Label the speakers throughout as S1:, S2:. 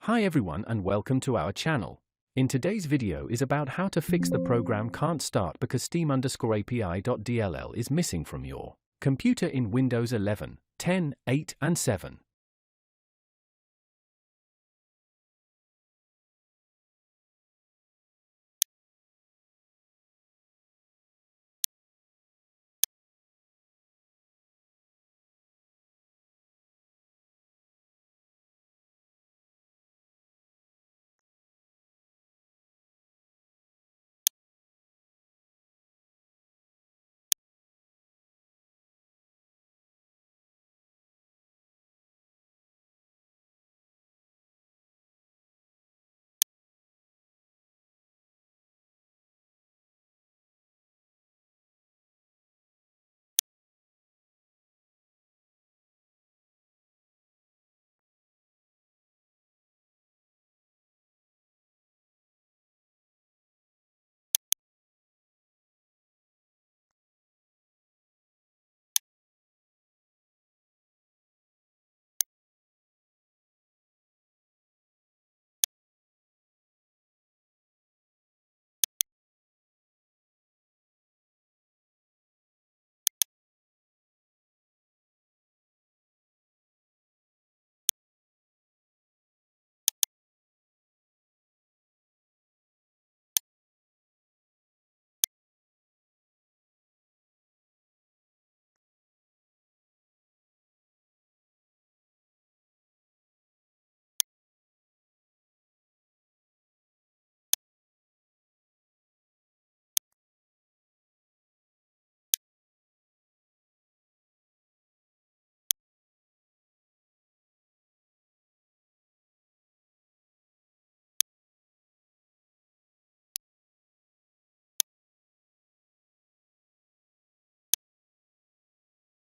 S1: Hi everyone and welcome to our channel. In today's video is about how to fix the program can't start because steam_API.dll is missing from your computer in Windows 11, 10, 8 and 7.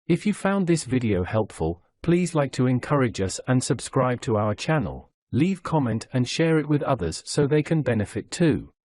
S1: If you found this video helpful, please like to encourage us and subscribe to our channel. Leave comment and share it with others so they can benefit too.